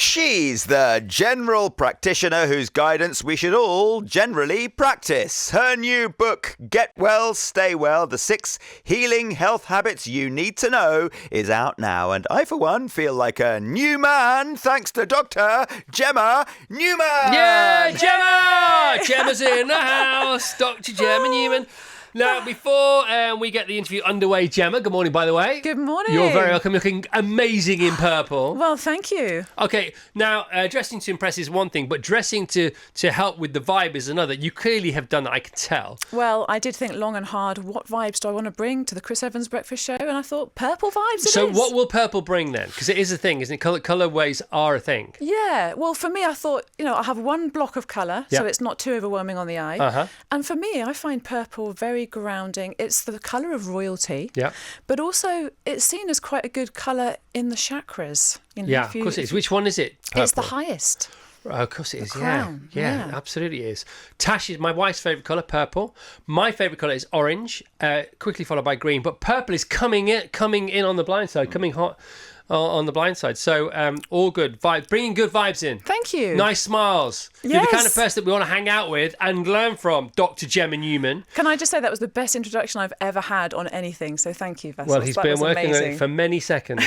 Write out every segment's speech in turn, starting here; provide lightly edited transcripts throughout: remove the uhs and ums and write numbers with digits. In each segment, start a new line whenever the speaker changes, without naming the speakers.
She's the general practitioner whose guidance we should all generally practice. Her new book, Get Well, Stay Well, The 6 Healing Health Habits You Need to Know, is out now. And I, for one, feel like a new man thanks to Dr. Gemma Newman.
Yeah, Gemma! Gemma's in the house. Dr. Gemma Newman. Now, before we get the interview underway, Gemma, good morning, by the way.
Good morning.
You're very welcome, looking amazing in purple.
Well, thank you.
Okay, now, dressing to impress is one thing, but dressing to help with the vibe is another. You clearly have done that, I can tell.
Well, I did think long and hard, what vibes do I want to bring to the Chris Evans Breakfast Show? And I thought, purple vibes
So what will purple bring then? Because it is a thing, isn't it? Colourways are a thing.
Yeah, well, for me, I thought, I'll have one block of colour, so it's not too overwhelming on the eye.
Uh-huh.
And for me, I find purple very grounding. It's the colour of royalty.
Yeah.
But also, it's seen as quite a good colour in the chakras.
Of course it is. Which one is it? Purple?
It's the highest.
Oh, of course it is,
crown,
yeah, absolutely is. Tash is my wife's favourite colour, purple. My favourite colour is orange, quickly followed by green. But purple is coming in on the blind side, coming hot on the blind side. So all good, bringing good vibes in.
Thank you.
Nice smiles.
Yes.
You're the kind of person that we want to hang out with and learn from, Dr. Gemma Newman.
Can I just say that was the best introduction I've ever had on anything, so thank you, Vessels.
Well, he's been working on it for many seconds.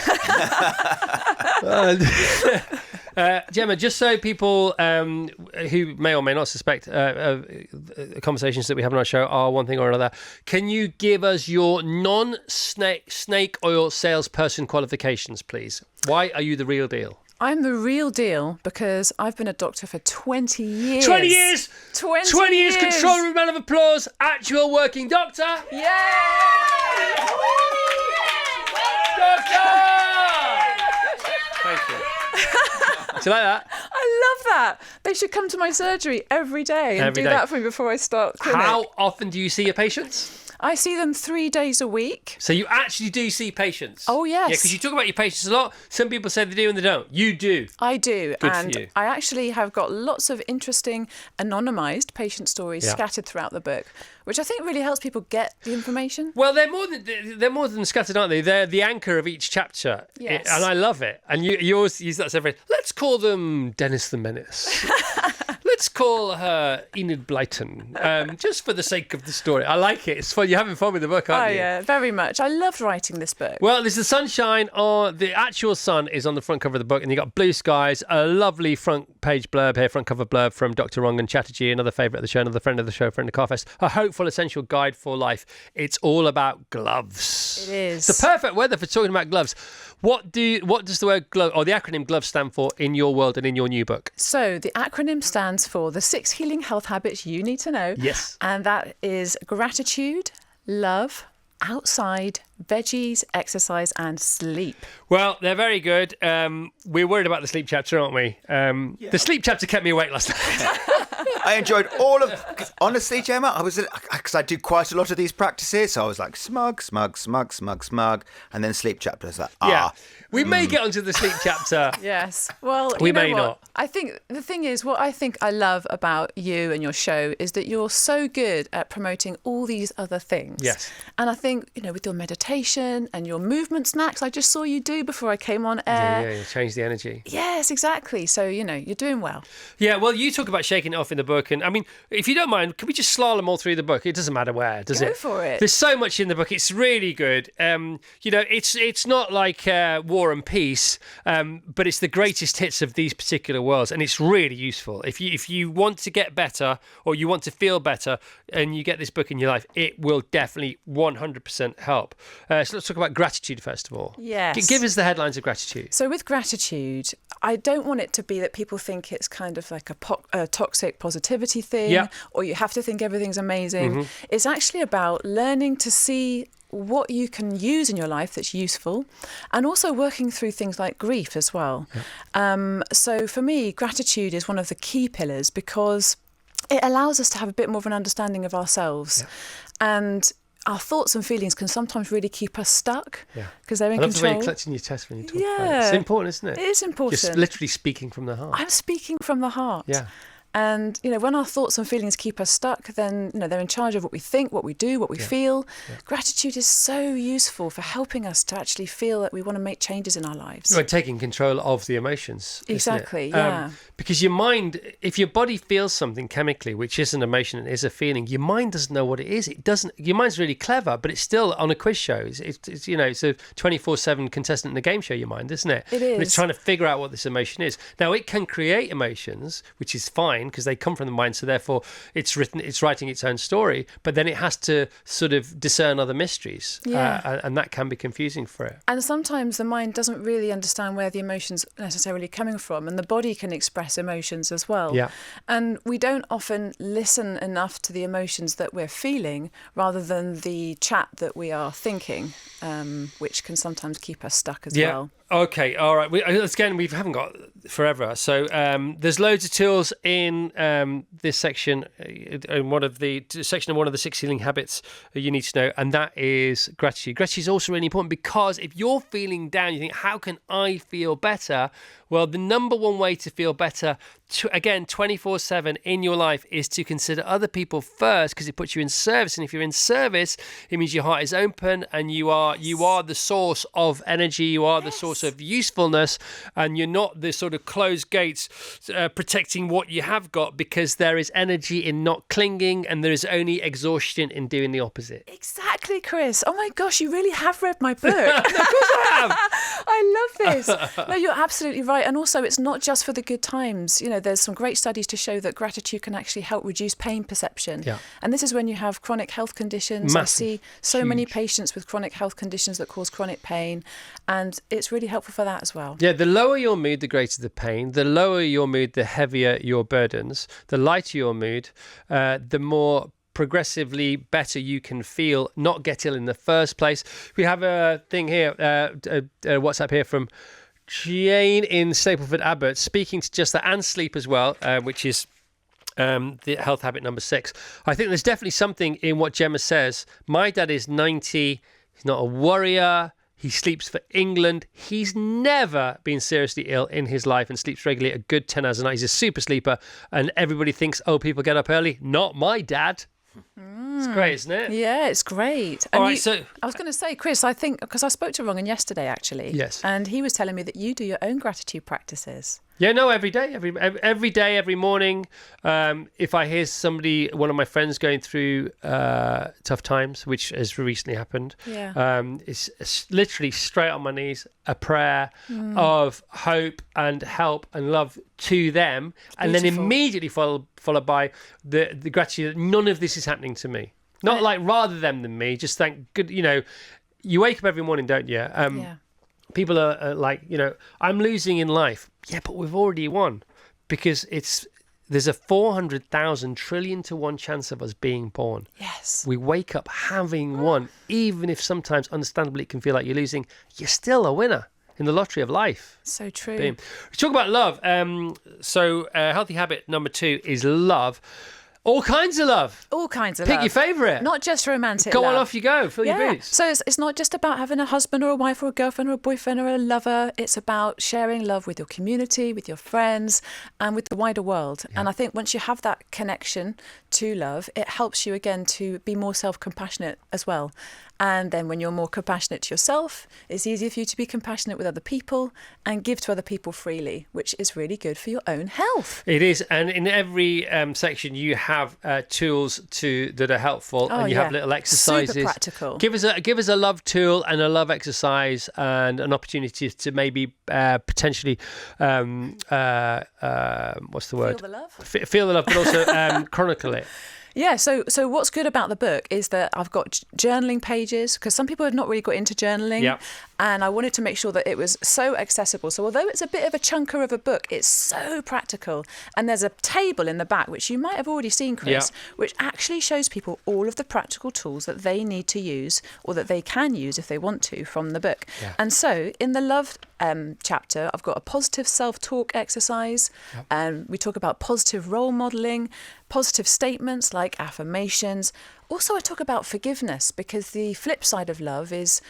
Gemma, just so people who may or may not suspect conversations that we have on our show are one thing or another, can you give us your non-snake oil salesperson qualifications, please? Why are you the real deal?
I'm the real deal because I've been a doctor for 20 years.
20 years!
20
years! Control room round of applause. Actual working doctor.
Yay!
Doctor! Thank you. Do you like that?
I love that. They should come to my surgery every day and do that for me before I start clinic.
How often do you see your patients?
I see them 3 days a week.
So you actually do see patients?
Oh, yes.
Yeah, because you talk about your patients a lot. Some people say they do and they don't. You do.
I do.
Good
and
for you.
I actually have got lots of interesting anonymised patient stories scattered throughout the book, which I think really helps people get the information.
Well, they're more than scattered, aren't they? They're the anchor of each chapter.
Yes.
And I love it. And you always use that phrase. Let's call them Dennis the Menace. Let's call her Enid Blyton, just for the sake of the story. I like it. It's fun. You're having fun with the book, aren't you?
Oh, yeah, very much. I loved writing this book.
Well, there's the sunshine, the actual sun is on the front cover of the book, and you've got blue skies, a lovely front page blurb here, front cover blurb from Dr. Rangan Chatterjee, another favourite of the show, another friend of the show, friend of CarFest, a hopeful, essential guide for life. It's all about gloves.
It is.
It's the perfect weather for talking about gloves. What does the word glove, or the acronym GLOVE, stand for in your world and in your new book?
So the acronym stands for the 6 healing health habits you need to know.
Yes.
And that is gratitude, love, outside, veggies, exercise and sleep.
Well, they're very good. We're worried about the sleep chapter, aren't we? The sleep chapter kept me awake last night.
I enjoyed all of... Honestly, Gemma, I was... Because I do quite a lot of these practices, so I was like, smug, smug, smug, smug, smug, and then sleep chapter. It's like,
Yeah. We may get onto the sleep chapter.
Yes. Well,
We
you know
may
what?
not.
I think the thing is, what I think I love about you and your show is that you're so good at promoting all these other things.
Yes.
And I think, with your meditation and your movement snacks, I just saw you do before I came on air.
Yeah, change the energy.
Yes, exactly. So, you're doing well.
Yeah, well, you talk about shaking it off in the book. And I mean, if you don't mind, can we just slalom all through the book? It doesn't matter where, does it?
Go for it.
There's so much in the book. It's really good. It's not like War and Peace, but it's the greatest hits of these particular worlds. And it's really useful. If you want to get better or you want to feel better and you get this book in your life, it will definitely 100% help. So let's talk about gratitude first of all.
Yes.
Give us the headlines of gratitude.
So with gratitude, I don't want it to be that people think it's kind of like a toxic positivity thing, or you have to think everything's amazing. Mm-hmm. It's actually about learning to see what you can use in your life that's useful, and also working through things like grief as well. Yeah. So for me, gratitude is one of the key pillars because it allows us to have a bit more of an understanding of ourselves. Yeah. And our thoughts and feelings can sometimes really keep us stuck because they're in control. I love the way you're
clutching your chest when you talk about it. It's important, isn't it?
It is important.
Just literally speaking from the heart.
I'm speaking from the heart.
Yeah.
And, when our thoughts and feelings keep us stuck, then, they're in charge of what we think, what we do, what we feel. Yeah. Gratitude is so useful for helping us to actually feel that we want to make changes in our lives.
You're taking control of the emotions.
Exactly, yeah.
Because your mind, if your body feels something chemically, which is an emotion and is a feeling, your mind doesn't know what it is. It doesn't. Your mind's really clever, but it's still on a quiz show. It's a 24/7 contestant in a game show, your mind, isn't it?
It is.
And it's trying to figure out what this emotion is. Now, it can create emotions, which is fine because they come from the mind, so therefore it's writing its own story, but then it has to sort of discern other mysteries, and that can be confusing for it.
And sometimes the mind doesn't really understand where the emotion's necessarily coming from, and the body can express emotions as well.
Yeah.
And we don't often listen enough to the emotions that we're feeling rather than the chat that we are thinking, which can sometimes keep us stuck as well.
Okay, all right. We haven't got forever. So there's loads of tools in this section, in one of the 6 healing habits you need to know, and that is gratitude. Gratitude is also really important because if you're feeling down, you think, how can I feel better? Well, the number one way to feel better, again, 24/7 in your life, is to consider other people first, because it puts you in service. And if you're in service, it means your heart is open and you are the source of energy. You are the source of usefulness, and you're not the sort of closed gates protecting what you have got, because there is energy in not clinging and there is only exhaustion in doing the opposite.
Exactly, Chris. Oh my gosh, you really have read my book.
Of course I have.
I love this. No, you're absolutely right. And also, it's not just for the good times. There's some great studies to show that gratitude can actually help reduce pain perception. Yeah. And this is when you have chronic health conditions.
Massive.
I see so many patients with chronic health conditions that cause chronic pain, and it's really helpful for that as well.
Yeah, the lower your mood, the greater the pain. The lower your mood, the heavier your burdens. The lighter your mood, the more progressively better you can feel, not get ill in the first place. We have a thing here, WhatsApp here from Jane in Stapleford Abbott, speaking to just that, and sleep as well, which is the health habit number 6. I think there's definitely something in what Gemma says. My dad is 90. He's not a worrier. He sleeps for England. He's never been seriously ill in his life and sleeps regularly a good 10 hours a night. He's a super sleeper, and everybody thinks, oh, people get up early. Not my dad. It's great, isn't it?
Yeah, it's great.
All right, so
I was going to say, Chris, I think, because I spoke to Rongan yesterday, actually.
Yes.
And he was telling me that you do your own gratitude practices.
Yeah, no, every day, every morning. If I hear one of my friends going through tough times, which has recently happened, it's literally straight on my knees, a prayer of hope and help and love to them, and then immediately followed by the gratitude that none of this is happening to me. Not like rather them than me. Just thank good. You wake up every morning, don't you? People are like, I'm losing in life. Yeah, but we've already won, because there's a 400,000 trillion to 1 chance of us being born.
Yes.
We wake up having won, even if sometimes, understandably, it can feel like you're losing. You're still a winner in the lottery of life.
So true.
Boom. We talk about love. So healthy habit number 2 is love. All kinds of love.
All kinds of
Pick
love.
your favourite.
Not just romantic
Go
love.
on, off you go. Fill your boots.
So it's not just about having a husband or a wife or a girlfriend or a boyfriend or a lover. It's about sharing love with your community, with your friends, and with the wider world. Yeah. And I think once you have that connection to love, it helps you again to be more self-compassionate as well. And then when you're more compassionate to yourself, it's easier for you to be compassionate with other people and give to other people freely, which is really good for your own health.
It is. And in every section, you have tools that are helpful, and you have little exercises.
Super practical.
Give us a love tool and a love exercise, and an opportunity to maybe potentially what's the word?
Feel the love.
Feel the love, but also chronicle it.
Yeah, so what's good about the book is that I've got journaling pages, because some people have not really got into journaling.
Yep.
And I wanted to make sure that it was so accessible. So although it's a bit of a chunker of a book, it's so practical. And there's a table in the back, which you might have already seen, Chris, which actually shows people all of the practical tools that they need to use, or that they can use if they want to, from the book. Yeah. And so in the love chapter, I've got a positive self-talk exercise. And we talk about positive role modelling, positive statements like affirmations. Also, I talk about forgiveness, because the flip side of love is,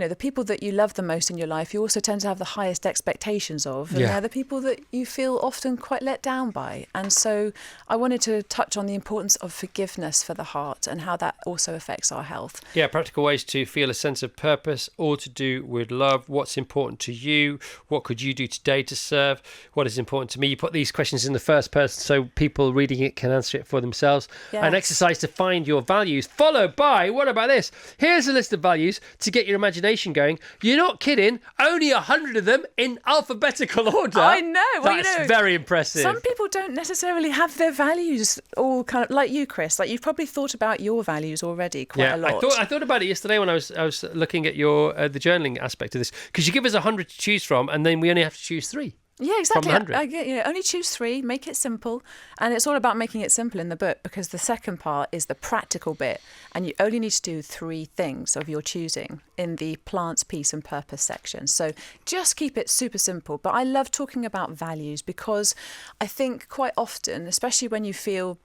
the people that you love the most in your life, you also tend to have the highest expectations of. And they're the people that you feel often quite let down by. And so I wanted to touch on the importance of forgiveness for the heart and how that also affects our health.
Yeah, practical ways to feel a sense of purpose, all to do with love. What's important to you? What could you do today to serve? What is important to me? You put these questions in the first person so people reading it can answer it for themselves.
Yes.
An exercise to find your values, followed by, what about this? Here's a list of values to get your imagination going. You're not kidding. Only 100 of them in alphabetical order.
I know. Well,
That's very impressive.
Some people don't necessarily have their values all kind of like you, Chris. Like you've probably thought about your values already quite a lot.
I thought about it yesterday when I was looking at your the journaling aspect of this, because you give us 100 to choose from, and then we only have to choose 3.
Yeah, exactly.
From 100.
I get, only choose 3, make it simple. And it's all about making it simple in the book, because the second part is the practical bit. And you only need to do 3 things of your choosing in the plants, peace and purpose section. So just keep it super simple. But I love talking about values because I think quite often, especially when you feel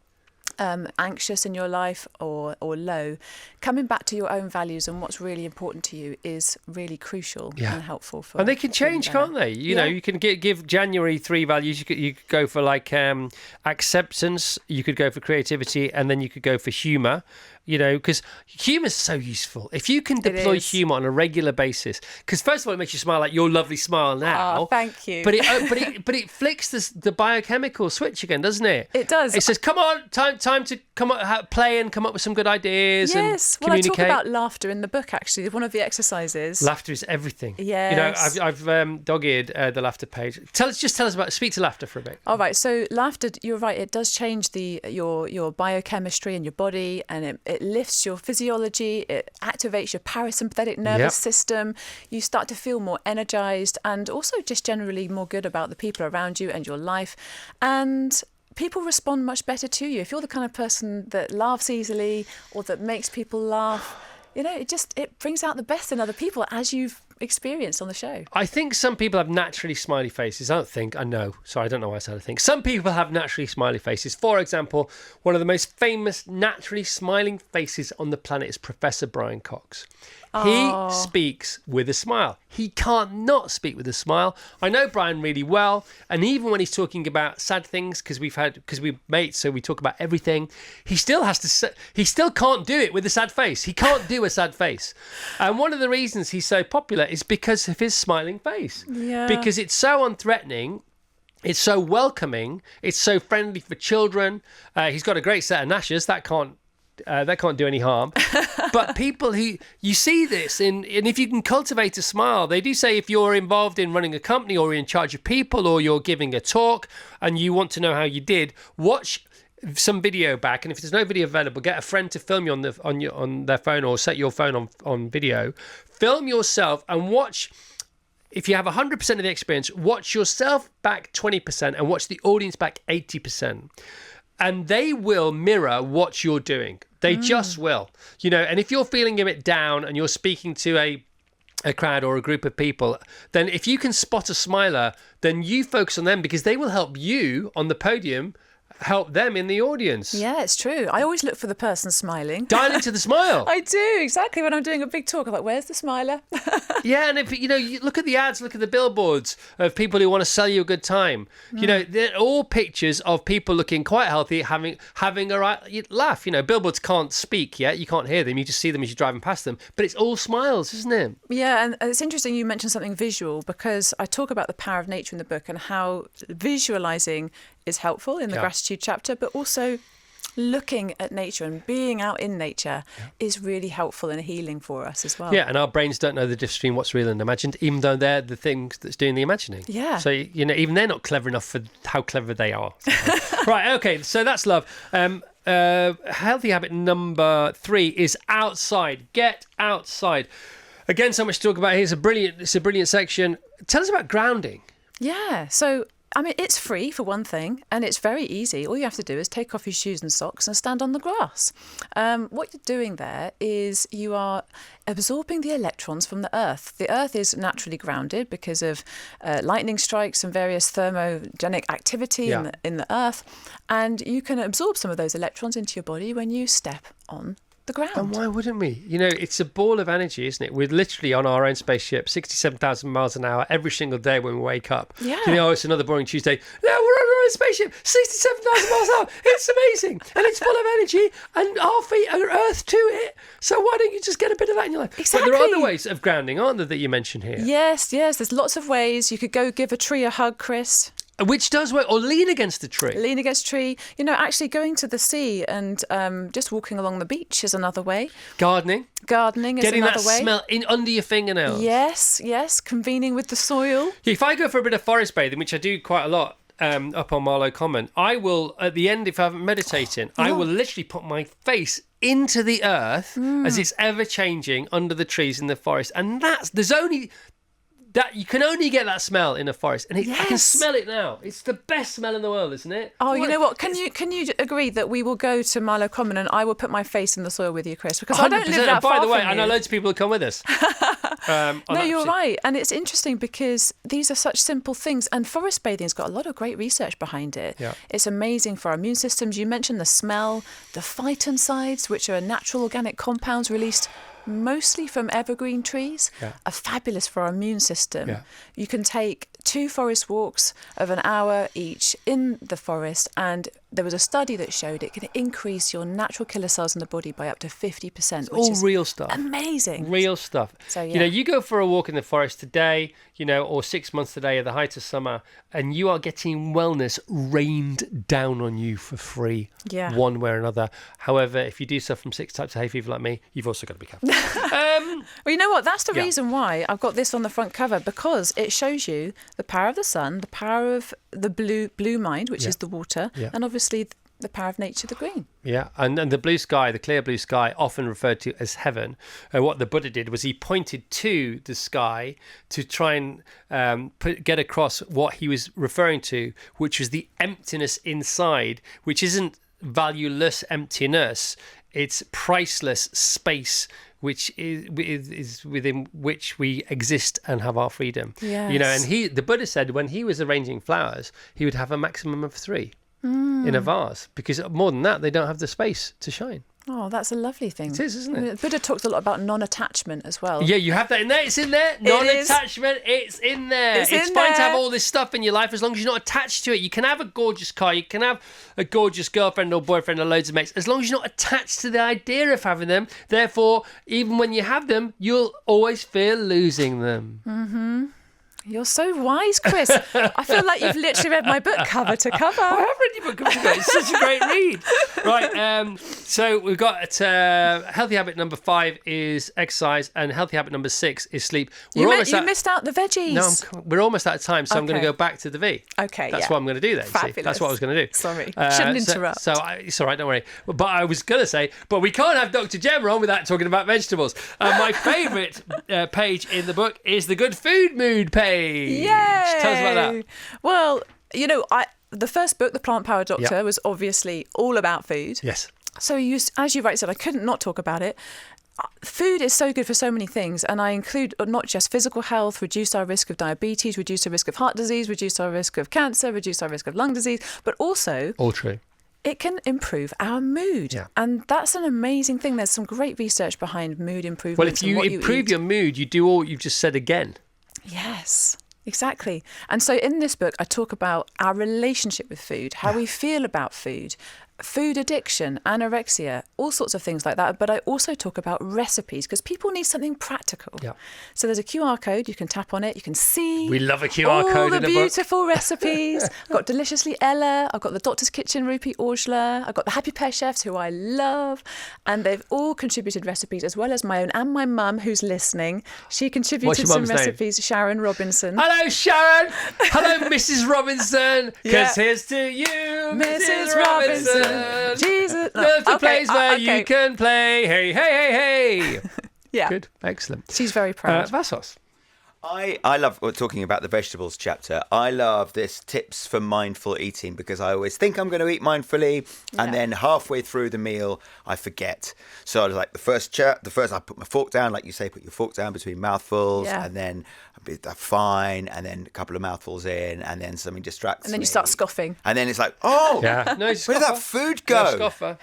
anxious in your life or low, coming back to your own values and what's really important to you is really crucial and helpful for.
And they can change, can't they? You know, you can give January 3 values. You could go for like acceptance. You could go for creativity, and then you could go for humour. You know, because humour is so useful. If you can deploy humour on a regular basis, because first of all, it makes you smile, like your lovely smile now.
Oh, thank you.
But it flicks the biochemical switch again, doesn't it?
It does.
It says, "Come on, time to come up, play and come up with some good ideas."
Yes.
And communicate.
Well, I talk about laughter in the book. Actually, one of the exercises.
Laughter is everything.
Yes.
You know, I've dog-eared the laughter page. Tell us about. Speak to laughter for a bit.
All right. So laughter, you're right. It does change your biochemistry in your body, and it lifts your physiology. It activates your parasympathetic nervous system. You start to feel more energized, and also just generally more good about the people around you and your life. And people respond much better to you. If you're the kind of person that laughs easily or that makes people laugh, it brings out the best in other people, as you've experienced on the show.
I think some people have naturally smiley faces. I know. Sorry, I don't know why I said I think. Some people have naturally smiley faces. For example, one of the most famous naturally smiling faces on the planet is Professor Brian Cox. He speaks with a smile. He can't not speak with a smile. I know Brian really well, and even when he's talking about sad things, because we're mates, so we talk about everything, he still can't do it with a sad face. He can't do a sad face. And one of the reasons he's so popular is because of his smiling face. Yeah. Because it's so unthreatening. It's so welcoming. It's so friendly for children. He's got a great set of gnashes. That can't do any harm. But people you see this, and if you can cultivate a smile, they do say if you're involved in running a company or in charge of people or you're giving a talk and you want to know how you did, watch some video back, and if there's no video available, get a friend to film you on their phone or set your phone on video. Film yourself and watch. If you have 100% of the experience, watch yourself back 20% and watch the audience back 80%. And they will mirror what you're doing. They just will. And if you're feeling a bit down and you're speaking to a crowd or a group of people, then if you can spot a smiler, then you focus on them, because they will help you on the podium help them in the audience.
Yeah, it's true. I always look for the person smiling.
Dial into the smile.
I do, exactly. When I'm doing a big talk, I'm like, where's the smiler?
Yeah, and if you look at the ads, look at the billboards of people who want to sell you a good time. They're all pictures of people looking quite healthy, having a right laugh. Billboards can't speak yet. You can't hear them. You just see them as you're driving past them. But it's all smiles, isn't it?
Yeah, and it's interesting you mentioned something visual, because I talk about the power of nature in the book and how visualizing is helpful in the gratitude chapter, but also looking at nature and being out in nature is really helpful and healing for us as well.
Yeah, and our brains don't know the difference between what's real and imagined, even though they're the things that's doing the imagining. Yeah. So, even they're not clever enough for how clever they are. Right, okay, so that's love. Healthy habit number 3 is outside. Get outside. Again, so much to talk about here. It's a brilliant section. Tell us about grounding.
Yeah, so it's free for one thing, and it's very easy. All you have to do is take off your shoes and socks and stand on the grass. What you're doing there is you are absorbing the electrons from the earth. The earth is naturally grounded because of lightning strikes and various thermogenic activity in the earth, and you can absorb some of those electrons into your body when you step on the ground.
And why wouldn't we? You know, it's a ball of energy, isn't it? We're literally on our own spaceship, 67,000 miles an hour every single day when we wake up.
Yeah.
You know, it's another boring Tuesday. No, we're on our own spaceship, 67,000 miles an hour. It's amazing. And it's full of energy and our feet are earth to it. So why don't you just get a bit of that in your life?
Exactly.
But there are other ways of grounding, aren't there, that you mentioned here?
Yes. There's lots of ways. You could go give a tree a hug, Chris.
Which does work, or lean against a tree.
Lean against a tree. You know, actually going to the sea and just walking along the beach is another way.
Gardening.
Gardening is
Getting
another
that
way.
smell in under your fingernails.
Yes. Convening with the soil.
If I go for a bit of forest bathing, which I do quite a lot up on Marlow Common, I will, at the end, if I'm meditating, I will literally put my face into the earth as it's ever changing under the trees in the forest. And that you can only get that smell in a forest, and I can smell it now. It's the best smell in the world, isn't it?
Oh, you know what? Can you agree that we will go to Marlow Common and I will put my face in the soil with you, Chris? Because I don't live that far
By the way,
from
I know
you.
loads of people who come with us.
No, you're right. And it's interesting because these are such simple things. And forest bathing's got a lot of great research behind it.
Yeah.
It's amazing for our immune systems. You mentioned the smell, the phytoncides, which are natural organic compounds released mostly from evergreen trees, are fabulous for our immune system.
Yeah.
You can take 2 forest walks of an hour each in the forest, and there was a study that showed it can increase your natural killer cells in the body by up to 50%, which
All
is
real stuff.
amazing.
Real stuff.
So,
You know, you go for a walk in the forest today, you know, or 6 months today at the height of summer, and you are getting wellness rained down on you for free, one way or another. However, if you do suffer from 6 types of hay fever like me, you've also got to be careful.
Well, you know what? That's the reason why I've got this on the front cover, because it shows you the power of the sun, the power of the blue mind, which is the water, and obviously the power of nature, the green.
Yeah, and the blue sky, the clear blue sky, often referred to as heaven. And what the Buddha did was he pointed to the sky to try and get across what he was referring to, which was the emptiness inside, which isn't valueless emptiness. It's priceless space, which is within which we exist and have our freedom.
Yes.
You know, and the Buddha said when he was arranging flowers, he would have a maximum of 3 in a vase, because more than that, they don't have the space to shine.
Oh, that's a lovely thing.
It is, isn't it?
Buddha talks a lot about non-attachment as well.
Yeah, you have that in there. It's in there. Non-attachment. It's in there. It's fine to have all this stuff in your life as long as you're not attached to it. You can have a gorgeous car. You can have a gorgeous girlfriend or boyfriend or loads of mates, as long as you're not attached to the idea of having them. Therefore, even when you have them, you'll always fear losing them.
Mm-hmm. You're so wise, Chris. I feel like you've literally read my book cover to cover.
I have read your book cover to cover. It's such a great read. Right, so we've got healthy habit number 5 is exercise, and healthy habit number 6 is sleep.
You missed out the veggies.
No, we're almost out of time, so I'm going to go back to the V.
Okay,
That's what I'm going to do then.
Fabulous.
That's what I was going to do.
Sorry, shouldn't interrupt.
It's all right, don't worry. But I was going to say, but we can't have Dr. Gemma on without talking about vegetables. My favourite page in the book is the Good Food Mood page.
Yay!
Tell us about that.
Well, you know, the first book, The Plant Power Doctor, was obviously all about food.
Yes.
So as you rightly said, I couldn't not talk about it. Food is so good for so many things, and I include not just physical health, reduce our risk of diabetes, reduce our risk of heart disease, reduce our risk of cancer, reduce our risk of lung disease, but also...
All true.
It can improve our mood.
Yeah. And
that's an amazing thing. There's some great research behind mood improvement.
Well, if you improve your mood, you do all you've just said again.
Yes. Exactly. And so in this book, I talk about our relationship with food, how we feel about food, food addiction, anorexia, all sorts of things like that. But I also talk about recipes, because people need something practical.
Yeah.
So there's a QR code. You can tap on it. You can see.
We love a QR code in a book.
All the beautiful recipes. I've got Deliciously Ella. I've got the Doctor's Kitchen, Rupi Orjla. I've got the Happy Pear Chefs, who I love. And they've all contributed recipes, as well as my own and my mum, who's listening. She contributed some recipes. Name? Sharon Robinson.
Hello, Sharon. Hello, Mrs. Robinson. Because here's to you, Mrs. Robinson. Jesus. Love the place where you can play. Hey, hey, hey, hey.
Yeah.
Good. Excellent.
She's very proud.
Vassos.
I love talking about the vegetables chapter. I love this tips for mindful eating, because I always think I'm going to eat mindfully, and then halfway through the meal I forget. So I was like the first I put my fork down, like you say, put your fork down between mouthfuls, and then they're fine, and then a couple of mouthfuls in, and then something distracts me.
And then you start scoffing.
And then it's like, oh,
Yeah. No, he's a
where did that
scoffer.
food
You're a
go?
scoffer.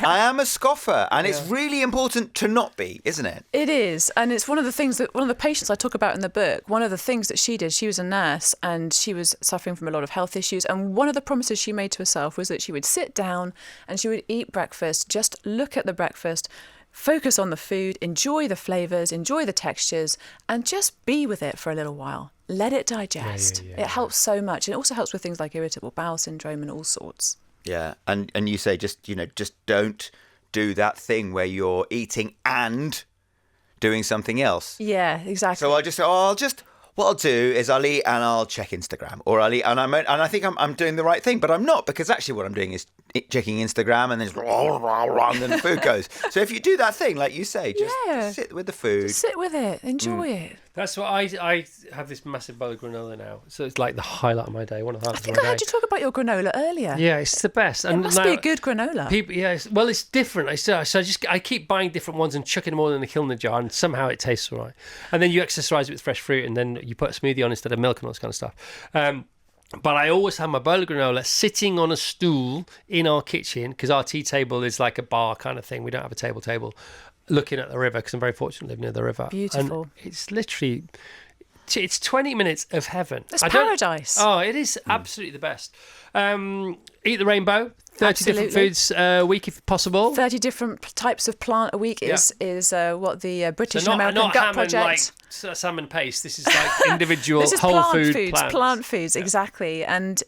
I am a scoffer, and it's really important to not be, isn't it?
It is, and it's one of the patients I talk about in the book. One of the things that she did, she was a nurse and she was suffering from a lot of health issues. And one of the promises she made to herself was that she would sit down and she would eat breakfast, just look at the breakfast, focus on the food, enjoy the flavours, enjoy the textures, and just be with it for a little while. Let it digest. It helps so much, and it also helps with things like irritable bowel syndrome and all sorts.
Yeah, and you say just don't do that thing where you're eating and doing something else.
Yeah, exactly.
So I just say, what I'll do is I'll eat and I'll check Instagram, or I'll eat and I think I'm doing the right thing, but I'm not, because actually what I'm doing is checking Instagram and then the food goes. So if you do that thing, like you say, just sit with the food.
Just sit with it, enjoy it.
That's what I have this massive bowl of granola now. So it's like the highlight of my day. One of the
I
highlights
think
of
I
my
heard
day.
you talk about your granola earlier.
Yeah, it's the best.
It must be a good granola.
People, well, it's different. I keep buying different ones and chucking them all in the Kilner jar, and somehow it tastes all right. And then you accessorize it with fresh fruit, and then you put a smoothie on instead of milk and all this kind of stuff. But I always have my bowl of granola sitting on a stool in our kitchen, because our tea table is like a bar kind of thing. We don't have a table, looking at the river, because I'm very fortunate to live near the river.
Beautiful.
And it's literally... It's 20 minutes of heaven.
It's paradise.
Oh, it is absolutely the best. Eat the rainbow. 30
Absolutely.
different foods a week if possible.
30 different types of plant a week is what the British and American
not
Gut
ham
Project.
and like salmon paste. This is like individual
This is
whole
plant
food
foods,
plants.
plant foods, exactly. And,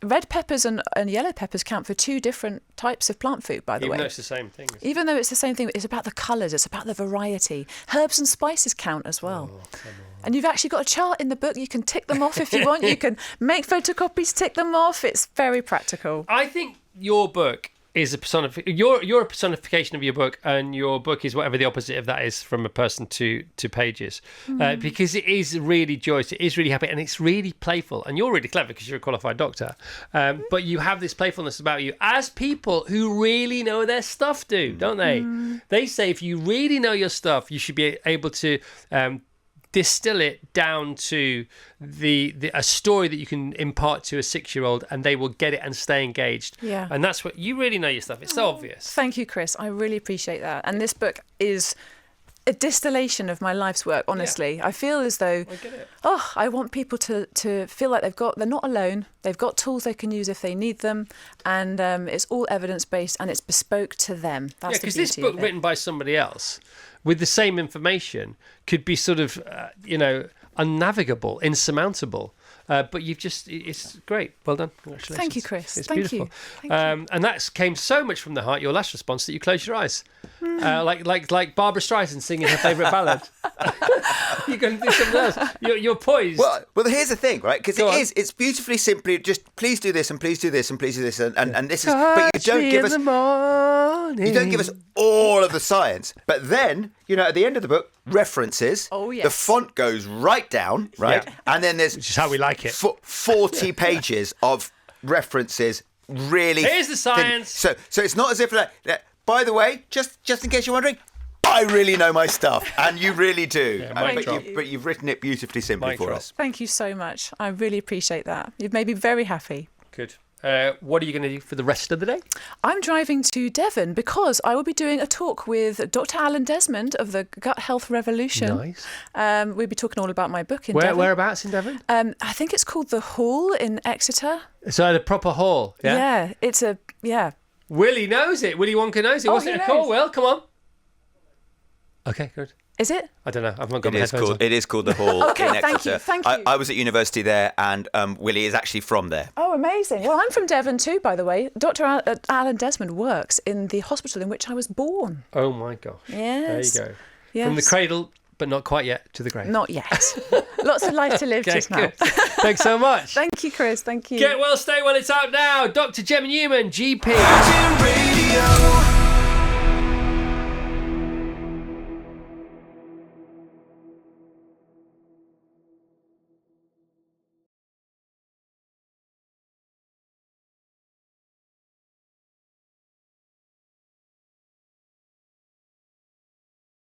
red peppers and yellow peppers count for 2 different types of plant food, by the
Even
way.
though it's the same thing.
Even though it's the same thing, it's about the colours, it's about the variety. Herbs and spices count as well.
Oh, come on.
And you've actually got a chart in the book. You can tick them off if you want. You can make photocopies, tick them off. It's very practical.
I think your book is a you're a personification of your book, and your book is whatever the opposite of that is from a person to pages, because it is really joyous, it is really happy, and it's really playful. And you're really clever because you're a qualified doctor, but you have this playfulness about you, as people who really know their stuff do, don't they? They say if you really know your stuff, you should be able to distill it down to a story that you can impart to a 6-year-old, and they will get it and stay engaged.
Yeah.
And that's what you really know your stuff. It's so obvious.
Thank you, Chris. I really appreciate that. And this book is a distillation of my life's work, honestly. I feel as though,
I get it.
I want people to feel like they're not alone. They've got tools they can use if they need them. And it's all evidence-based and it's bespoke to them. That's the beauty
because this book
of it.
written by somebody else with the same information could be sort of, unnavigable, insurmountable. But it's great. Well done. Congratulations.
Thank you, Chris.
It's
Thank
beautiful.
you. Thank
And that came so much from the heart, your last response, that you closed your eyes. Like Barbara Streisand singing her favourite ballad. You're going to do something else. You're poised.
Well, here's the thing, right? Because it's beautifully simply just please do this and please do this and please do this and this is. But you don't give us. You don't give us all of the science. But then, at the end of the book, references.
Oh, yes.
The font goes right down, right?
Yeah.
And then there's
Which is how we like it.
40 pages of references. Really.
Here's the science.
So it's not as if by the way, just in case you're wondering, I really know my stuff, and you really do. But you've written it beautifully simply for us.
Thank you so much. I really appreciate that. You've made me very happy.
Good. What are you going to do for the rest of the day?
I'm driving to Devon because I will be doing a talk with Dr. Alan Desmond of the Gut Health Revolution.
Nice.
We'll be talking all about my book in Devon.
Whereabouts in Devon?
I think it's called The Hall in Exeter.
So the proper hall, yeah?
Yeah,
Willie knows it. Willy Wonka knows it.
Oh,
Wasn't
he
it cool?
knows.
Well, come on. Okay, good.
Is it?
I don't know. I've not got my headphones on.
It is called the Hall
Okay,
in Exeter.
thank you.
I was at university there, and Willie is actually from there.
Oh, amazing. Well, I'm from Devon too, by the way. Dr. Alan Desmond works in the hospital in which I was born.
Oh, my gosh.
Yes.
There you go.
Yes.
From the cradle, but not quite yet, to the grave.
Not yet. Lots of life to live
Okay,
just now.
good. Thanks so much.
Thank you, Chris. Thank you.
Get well, stay well. It's out now. Dr. Gemma Newman, GP.
Virgin Radio.